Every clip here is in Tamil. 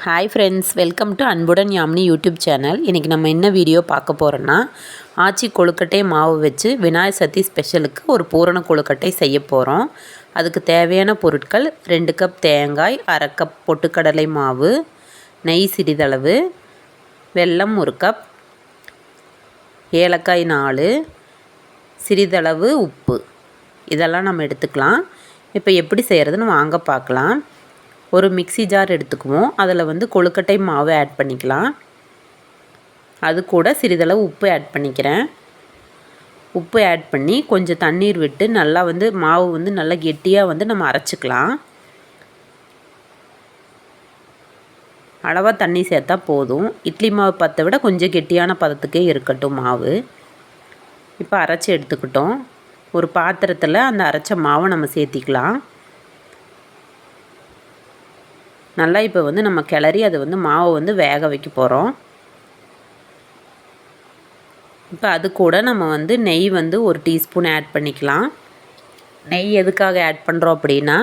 ஹாய் ஃப்ரெண்ட்ஸ், வெல்கம் டு அன்புடன் யாமினி யூடியூப் சேனல். இன்றைக்கி நம்ம என்ன வீடியோ பார்க்க போகிறோன்னா, ஆச்சி கொழுக்கட்டை மாவு வச்சு விநாயகர் சதுர்த்தி ஸ்பெஷலுக்கு ஒரு பூரண கொழுக்கட்டை செய்ய போகிறோம். அதுக்கு தேவையான பொருட்கள் 2 கப் தேங்காய், 1/2 கப் பொட்டுக்கடலை மாவு, நெய் சிறிதளவு, வெல்லம் 1 கப், ஏலக்காய் 4, சிறிதளவு உப்பு. இதெல்லாம் நம்ம எடுத்துக்கலாம். இப்போ எப்படி செய்கிறதுன்னு வாங்க பார்க்கலாம். ஒரு மிக்ஸி ஜார் எடுத்துக்குவோம். அதில் கொழுக்கட்டை மாவு ஆட் பண்ணிக்கலாம். அது கூட சிறிதளவு உப்பு ஆட் பண்ணிக்கிறேன். உப்பு ஆட் பண்ணி கொஞ்சம் தண்ணீர் விட்டு நல்லா மாவு நல்லா கெட்டியாக நம்ம அரைச்சிக்கலாம். அளவாக தண்ணி சேர்த்தா போதும். இட்லி மாவு பத்தை விட கொஞ்சம் கெட்டியான பதத்துக்கே இருக்கட்டும் மாவு. இப்போ அரைச்சி எடுத்துக்கிட்டோம். ஒரு பாத்திரத்தில் அந்த அரைச்ச மாவை நம்ம சேர்த்திக்கலாம். நல்லா இப்போ நம்ம கிளறி அதை மாவை வேக வைக்க போகிறோம். இப்போ அது கூட நம்ம நெய் 1 டீஸ்பூன் ஆட் பண்ணிக்கலாம். நெய் எதுக்காக ஆட் பண்ணுறோம் அப்படின்னா,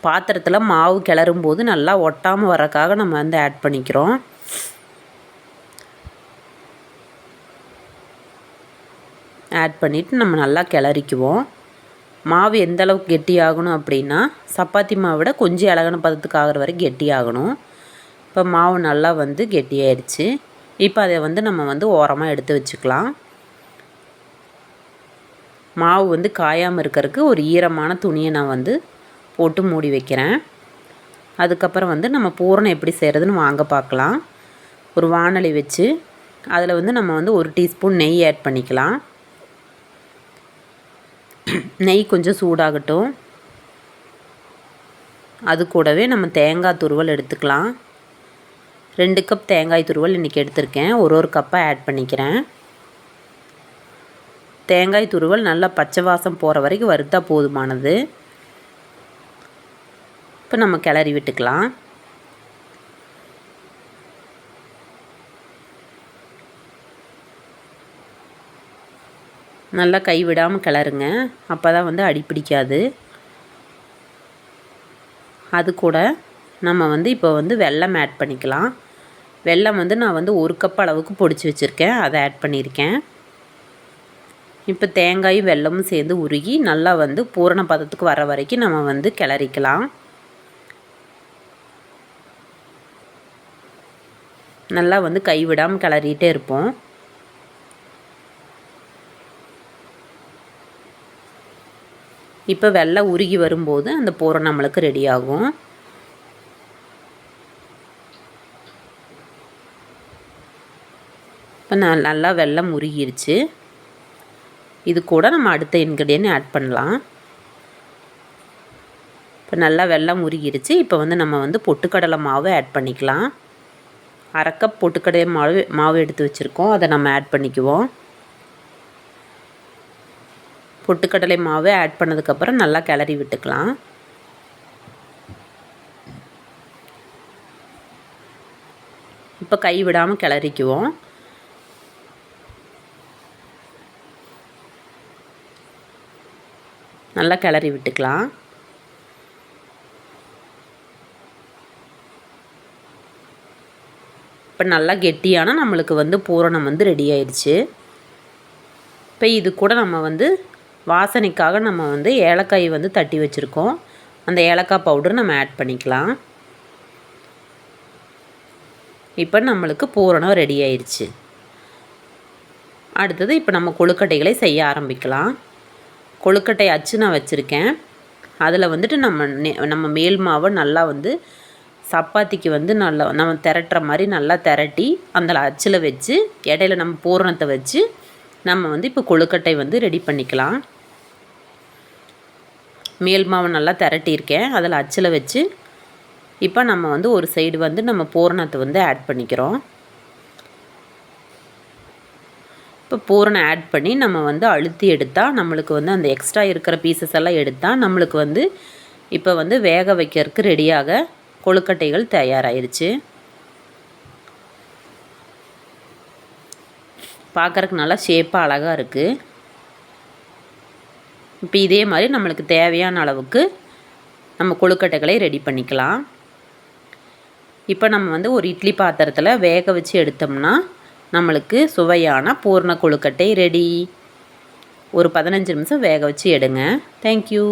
பாத்திரத்தில் மாவு கிளறும் போது நல்லா ஒட்டாமல் வரக்காக நம்ம ஆட் பண்ணிக்கிறோம். ஆட் பண்ணிவிட்டு நம்ம நல்லா கிளறிக்குவோம். மாவு எந்த அளவுக்கு கெட்டியாகணும் அப்படின்னா, சப்பாத்தி மாவை விட கொஞ்சம் இலகுன பதத்துக்கு ஆகிற வரைக்கும் கெட்டியாகணும். இப்போ மாவு நல்லா கெட்டியாயிடுச்சு. இப்போ அதை நம்ம ஓரமாக எடுத்து வச்சுக்கலாம். மாவு காயாமல் இருக்கிறதுக்கு ஒரு ஈரமான துணியை நான் போட்டு மூடி வைக்கிறேன். அதுக்கப்புறம் நம்ம பூரணம் எப்படி செய்கிறதுன்னு வாங்க பார்க்கலாம். ஒரு வாணலி வச்சு அதில் நம்ம 1 டீஸ்பூன் நெய் ஆட் பண்ணிக்கலாம். நெய் கொஞ்சம் சூடாகட்டும். அது கூடவே நம்ம தேங்காய் துருவல் எடுத்துக்கலாம். 2 கப் தேங்காய் துருவல் இன்றைக்கி எடுத்திருக்கேன். ஒரு கப்பாக ஆட் பண்ணிக்கிறேன். தேங்காய் துருவல் நல்லா பச்சை வாசம் போகிற வரைக்கும் வறுத்தா போதுமானது. இப்போ நம்ம கிளறி விட்டுக்கலாம். நல்லா கை விடாமல் கிளறுங்க. அப்போ தான் அடி பிடிக்காது. அது கூட நம்ம இப்போ வெல்லம் ஆட் பண்ணிக்கலாம். வெல்லம் நான் 1 கப் அளவுக்கு பொடிச்சு வச்சுருக்கேன். அதை ஆட் பண்ணியிருக்கேன். இப்போ தேங்காயும் வெல்லமும் சேர்ந்து உருகி நல்லா பூரண பதத்துக்கு வர வரைக்கும் நம்ம கிளறிக்கலாம். நல்லா கை விடாமல் கிளறிட்டே இருப்போம். இப்போ வெல்லம் உருகி வரும்போது அந்த பூரணம் நம்மளுக்கு ரெடி ஆகும். இப்போ நல்லா வெல்லம் உருகிருச்சு. இது கூட நம்ம அடுத்த இன்க்ரீடியன்ட் ஆட் பண்ணலாம். இப்போ நல்லா வெல்லம் உருகிருச்சு. இப்போ நம்ம பொட்டுக்கடலை மாவு ஆட் பண்ணிக்கலாம். 1/2 கப் பொட்டுக்கடலை மாவு எடுத்து வச்சுருக்கோம். அதை நம்ம ஆட் பண்ணிக்குவோம். பொட்டுக்கடலை மாவு ஆட் பண்ணதுக்கப்புறம் நல்லா கிளறி விட்டுக்கலாம். இப்போ கை விடாமல் கிளறிக்குவோம். நல்லா கிளறி விட்டுக்கலாம். இப்போ நல்லா கெட்டியான நம்மளுக்கு பூரணம் ரெடி ஆயிடுச்சு. இப்போ இது கூட நம்ம வாசனைக்காக நம்ம ஏலக்காய் தட்டி வச்சுருக்கோம். அந்த ஏலக்காய் பவுடர் நம்ம ஆட் பண்ணிக்கலாம். இப்போ நம்மளுக்கு பூரணம் ரெடி ஆயிடுச்சு. அடுத்தது இப்போ நம்ம கொழுக்கட்டைகளை செய்ய ஆரம்பிக்கலாம். கொழுக்கட்டை அச்சு நான் வச்சுருக்கேன். அதில் நம்ம மேல் மாவை நல்லா சப்பாத்திக்கு நல்லா நம்ம திரட்டுற மாதிரி நல்லா திரட்டி அந்த அச்சில் வச்சு இடையில நம்ம பூரணத்தை வச்சு நம்ம இப்போ கொழுக்கட்டை ரெடி பண்ணிக்கலாம். மேல் மாவு நல்லா திரட்டியிருக்கேன். அதில் அச்சில் வச்சு இப்போ நம்ம ஒரு சைடு நம்ம பூரணத்தை ஆட் பண்ணிக்கிறோம். இப்போ பூரணம் ஆட் பண்ணி நம்ம அழுத்தி எடுத்தால் நம்மளுக்கு அந்த எக்ஸ்ட்ரா இருக்கிற பீசஸ் எல்லாம் எடுத்தால் நம்மளுக்கு இப்போ வேக வைக்கிறதுக்கு ரெடியாக கொழுக்கட்டைகள் தயாராகிருச்சு. பார்க்குறதுக்கு நல்லா ஷேப்பாக அழகாக இருக்குது. இப்போ இதே மாதிரி நம்மளுக்கு தேவையான அளவுக்கு நம்ம கொழுக்கட்டைகளை ரெடி பண்ணிக்கலாம். இப்போ நம்ம வந்து ஒரு இட்லி பாத்திரத்தில் வேக வச்சு எடுத்தோம்னா நம்மளுக்கு சுவையான பூரண கொழுக்கட்டை ரெடி. ஒரு 15 நிமிஷம் வேக வச்சு எடுங்க. தேங்க்யூ.